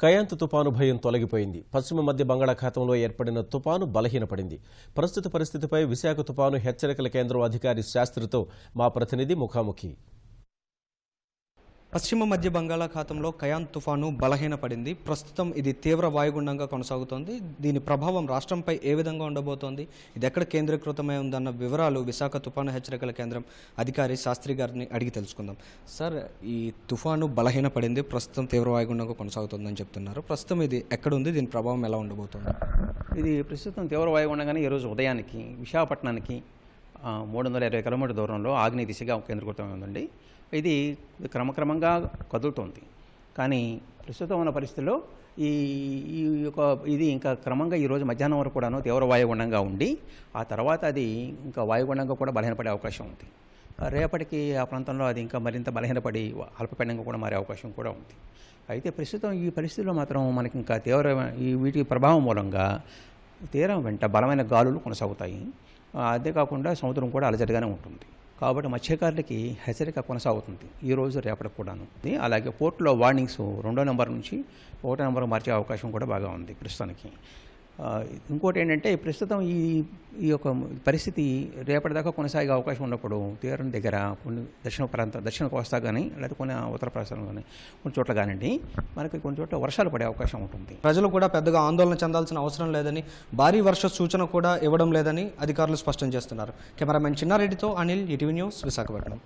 కయాంత్ తుపాను భయం తొలగిపోయింది. పశ్చిమ మధ్య బంగాళాఖాతంలో ఏర్పడిన తుపాను బలహీనపడింది. ప్రస్తుత పరిస్థితిపై విశాఖ తుపాను హెచ్చరికల కేంద్రం అధికారి శాస్త్రితో మా ప్రతినిధి ముఖాముఖి. పశ్చిమ మధ్య బంగాళాఖాతంలో కయాంత్ తుఫాను బలహీనపడింది. ప్రస్తుతం ఇది తీవ్ర వాయుగుండంగా కొనసాగుతోంది. దీని ప్రభావం రాష్ట్రంపై ఏ విధంగా ఉండబోతోంది, ఇది ఎక్కడ కేంద్రీకృతమై ఉందన్న వివరాలు విశాఖ తుఫాను హెచ్చరికల కేంద్రం అధికారి శాస్త్రి గారిని అడిగి తెలుసుకుందాం. సార్, ఈ తుఫాను బలహీనపడింది, ప్రస్తుతం తీవ్ర వాయుగుండంగా కొనసాగుతుందని చెప్తున్నారు. ప్రస్తుతం ఇది ఎక్కడ ఉంది, దీని ప్రభావం ఎలా ఉండబోతోంది? ఇది ప్రస్తుతం తీవ్ర వాయుగుండంగానే ఈరోజు ఉదయానికి విశాఖపట్నానికి 320 కిలోమీటర్ల దూరంలో ఆగ్నేయ దిశగా కేంద్రీకృతమై ఉందండి. ఇది క్రమక్రమంగా కదులుతోంది. కానీ ప్రస్తుతం ఉన్న పరిస్థితుల్లో ఇది ఇంకా క్రమంగా ఈరోజు మధ్యాహ్నం వరకు కూడాను తీవ్ర వాయుగుండంగా ఉండి ఆ తర్వాత అది ఇంకా వాయుగుండంగా కూడా బలహీనపడే అవకాశం ఉంది. రేపటికి ఆ ప్రాంతంలో అది ఇంకా మరింత బలహీనపడి అల్పపీడనంగా కూడా మారే అవకాశం కూడా ఉంది. అయితే ప్రస్తుతం ఈ పరిస్థితుల్లో మాత్రం మనకి ఇంకా వీటి ప్రభావం మూలంగా తీరం వెంట బలమైన గాలులు కొనసాగుతాయి. అంతేకాకుండా సముద్రం కూడా అలజడిగానే ఉంటుంది. కాబట్టి మత్స్యకారులకి హెచ్చరిక కొనసాగుతుంది ఈరోజు రేపటికి కూడాను. అలాగే పోర్టులో వార్నింగ్స్ 2వ నెంబర్ నుంచి 1వ నెంబర్ మార్చే అవకాశం కూడా బాగా ఉంది ప్రస్తుతానికి. ఇంకోటి ఏంటంటే ప్రస్తుతం ఈ యొక్క పరిస్థితి రేపటిదాకా కొనసాగే అవకాశం ఉన్నప్పుడు తీరం దగ్గర కొన్ని దక్షిణ కోస్తా కానీ లేదా కొన్ని ఉత్తర ప్రాంతాలు కానీ కొన్ని చోట్ల కానివ్వండి మనకి కొన్ని చోట్ల వర్షాలు పడే అవకాశం ఉంటుంది. ప్రజలు కూడా పెద్దగా ఆందోళన చెందాల్సిన అవసరం లేదని, భారీ వర్ష సూచన కూడా ఇవ్వడం లేదని అధికారులు స్పష్టం చేస్తున్నారు. కెమెరామెన్ చిన్నారెడ్డితో అనిల్, ఈటీవీ న్యూస్, విశాఖపట్నం.